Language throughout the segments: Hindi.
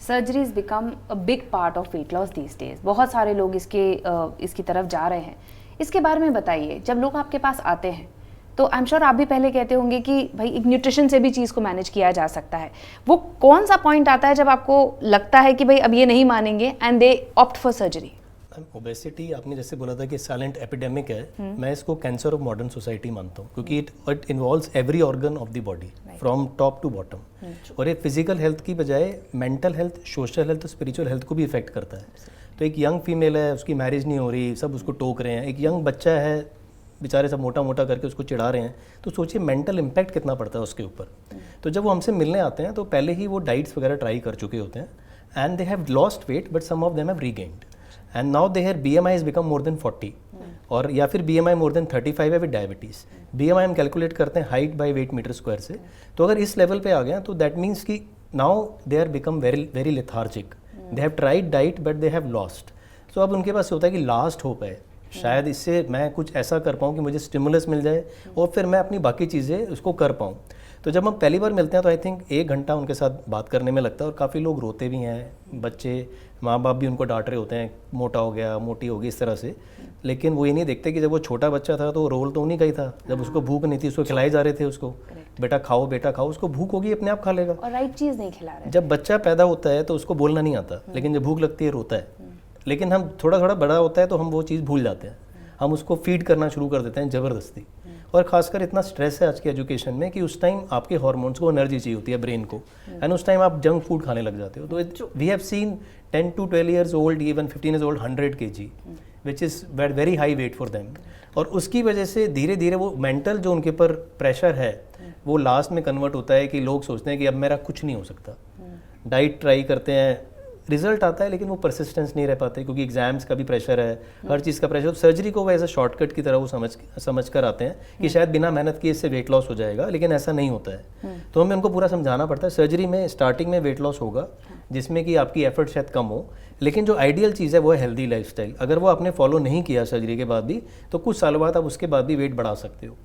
Surgery is become a big part of weight loss these days. बहुत सारे लोग इसकी तरफ जा रहे हैं। इसके बारे में बताइए, जब लोग आपके पास आते हैं तो आई एम श्योर आप भी पहले कहते होंगे कि भाई एक न्यूट्रिशन से भी चीज़ को मैनेज किया जा सकता है। वो कौन सा पॉइंट आता है जब आपको लगता है कि भाई अब ये नहीं मानेंगे and they opt for surgery? Obesity आपने जैसे बोला था कि साइलेंट एपिडेमिक है, मैं इसको कैंसर ऑफ मॉडर्न सोसाइटी मानता हूँ, क्योंकि it involves every organ of the body from top to bottom. और ये फिजिकल हेल्थ की बजाय mental health, social health, spiritual health को भी इफेक्ट करता है। तो एक यंग फीमेल है, उसकी मैरिज नहीं हो रही, सब उसको टोक रहे हैं, एक यंग बच्चा है, बेचारे सब मोटा मोटा करके उसको चिढ़ा रहे हैं, तो सोचिए मेंटल इम्पैक्ट कितना पड़ता है उसके ऊपर। तो जब वो हमसे मिलने आते हैं तो पहले ही वो डाइट्स वगैरह ट्राई कर चुके होते हैं and they have lost weight but some of them have regained and now their BMI has become more than 40 और या फिर BMI more than 35 है विद डायबिटीज़। BMI हम कैलकुलेट करते हैं height by weight metre square से। तो अगर इस लेवल पे आ गया तो दैट मीन्स कि now they are become very very lethargic, they have tried diet but they have lost. So अब उनके पास होता है कि लास्ट होप है, शायद इससे मैं कुछ ऐसा कर पाऊँ कि मुझे स्टिमुलस मिल जाए और फिर मैं अपनी बाकी चीज़ें उसको कर पाऊँ। तो जब हम पहली बार मिलते हैं तो आई थिंक 1 घंटा उनके साथ बात करने में लगता है और काफ़ी लोग रोते भी हैं, बच्चे माँ बाप भी उनको डांट रहे होते हैं, मोटा हो गया, मोटी होगी, इस तरह से। लेकिन वो ये नहीं देखते कि जब वो छोटा बच्चा था तो रोल तो उन्हीं का ही था, जब उसको भूख नहीं थी उसको खिलाए जा रहे थे, उसको बेटा खाओ, उसको भूख होगी अपने आप खा लेगा, और राइट चीज़ नहीं खिला रहे। जब बच्चा पैदा होता है तो उसको बोलना नहीं आता, लेकिन जब भूख लगती है रोता है। लेकिन हम थोड़ा थोड़ा बड़ा होता है तो हम वो चीज़ भूल जाते हैं, हम उसको फीड करना शुरू कर देते हैं ज़बरदस्ती। और खासकर इतना स्ट्रेस है आज के एजुकेशन में कि उस टाइम आपके हार्मोन्स को एनर्जी चाहिए होती है, ब्रेन को, एंड उस टाइम आप जंक फूड खाने लग जाते हो। तो we have seen 10 to 12 years old, even 15 years old, 100 kg, which is very high weight for them। और उसकी वजह से धीरे धीरे वो मेंटल जो उनके ऊपर प्रेशर है वो लास्ट में कन्वर्ट होता है कि लोग सोचते हैं कि अब मेरा कुछ नहीं हो सकता। डाइट ट्राई करते हैं, रिजल्ट आता है, लेकिन वो परसिस्टेंस नहीं रह पाते क्योंकि एग्जाम्स का भी प्रेशर है, हर चीज़ का प्रेशर। सर्जरी को वो एज अ शॉर्टकट की तरह वो समझ कर आते हैं कि शायद बिना मेहनत किए इससे वेट लॉस हो जाएगा, लेकिन ऐसा नहीं होता है। तो हमें उनको पूरा समझाना पड़ता है सर्जरी में स्टार्टिंग में वेट लॉस होगा जिसमें कि आपकी एफर्ट शायद कम हो, लेकिन जो आइडियल चीज़ है वो है हेल्दी लाइफस्टाइल। अगर वो आपने फॉलो नहीं किया सर्जरी के बाद भी तो कुछ सालों बाद आप उसके बाद भी वेट बढ़ा सकते हो।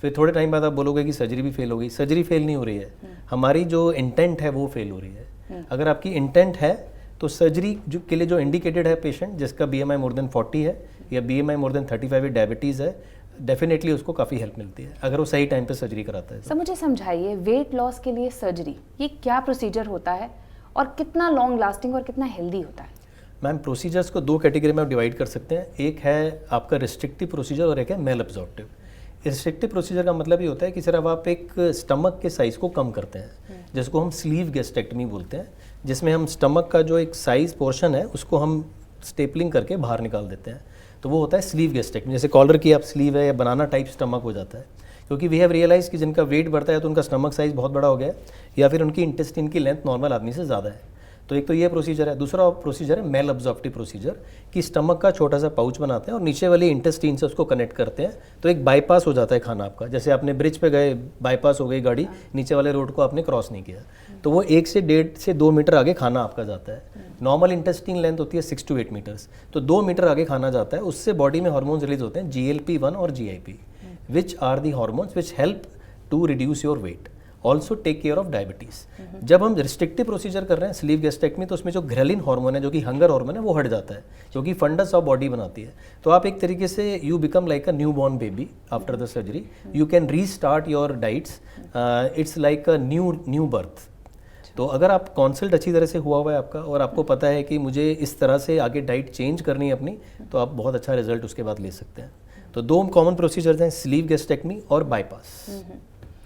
फिर थोड़े टाइम बाद आप बोलोगे कि सर्जरी भी फेल हो गई। सर्जरी फेल नहीं हो रही है, हमारी जो इंटेंट है वो फेल हो रही है। अगर आपकी इंटेंट है तो सर्जरी के लिए जो इंडिकेटेड है पेशेंट जिसका BMI मोर देन 40 है या BMI more than 35 with diabetes है, डेफिनेटली उसको काफ़ी हेल्प मिलती है अगर वो सही टाइम पे सर्जरी कराता है। सर मुझे समझाइए, वेट लॉस के लिए सर्जरी ये क्या प्रोसीजर होता है और कितना लॉन्ग लास्टिंग और कितना हेल्दी होता है? मैम प्रोसीजर्स को 2 कैटेगरी में आप डिवाइड कर सकते हैं। एक है आपका रिस्ट्रिक्टिव प्रोसीजर और एक है मेल एब्जॉर्प्टिव। रिस्ट्रिक्टिव प्रोसीजर का मतलब ये होता है कि सिर्फ आप एक स्टमक के साइज़ को कम करते हैं, जिसको हम स्लीव गैस्ट्रेक्टमी बोलते हैं, जिसमें हम स्टमक का जो एक साइज़ पोर्शन है उसको हम स्टेपलिंग करके बाहर निकाल देते हैं। तो वो होता है स्लीव गैस्ट्रेक्टमी। जैसे कॉलर की आप स्लीव है या बनाना टाइप स्टमक हो जाता है, क्योंकि वी हैव रियलाइज कि जिनका वेट बढ़ता है तो उनका स्टमक साइज़ बहुत बड़ा हो गया है या फिर उनकी इंटेस्टाइन की लेंथ नॉर्मल आदमी से ज़्यादा है। तो एक तो ये प्रोसीजर है। दूसरा प्रोसीजर है मेल एब्जॉर्प्टिव प्रोसीजर, कि स्टमक का छोटा सा पाउच बनाते हैं और नीचे वाली इंटेस्टाइन से उसको कनेक्ट करते हैं, तो एक बाईपास हो जाता है खाना आपका। जैसे आपने ब्रिज पे गए, बाईपास हो गई गाड़ी, नीचे वाले रोड को आपने क्रॉस नहीं किया, तो वो 1 से 1.5 से 2 मीटर आगे खाना आपका जाता है। नॉर्मल इंटेस्टाइन लेंथ होती है 6 to 8 मीटर्स, तो 2 मीटर आगे खाना जाता है। उससे बॉडी में हार्मोन्स रिलीज होते हैं GLP-1 और GIP, which are the hormones which help to reduce your weight, also take care of diabetes. जब हम रिस्ट्रिक्टिव प्रोसीजर कर रहे हैं स्लीव गैस्ट्रेक्टमी, तो उसमें जो ग्रेलिन हार्मोन है जो कि हंगर हार्मोन है वो हट जाता है, जो कि फंडस ऑफ बॉडी बनाती है। तो आप एक तरीके से you become like a new born baby after the surgery, you can restart your diets, it's like a new birth. तो अगर आप कंसल्ट अच्छी तरह से हुआ है आपका और आपको पता है कि मुझे इस तरह से आगे डाइट चेंज करनी है अपनी, तो आप बहुत अच्छा रिजल्ट उसके बाद ले सकते हैं। तो 2 कॉमन प्रोसीजर्स हैं, स्लीव गैस्ट्रेक्टमी और बाईपास।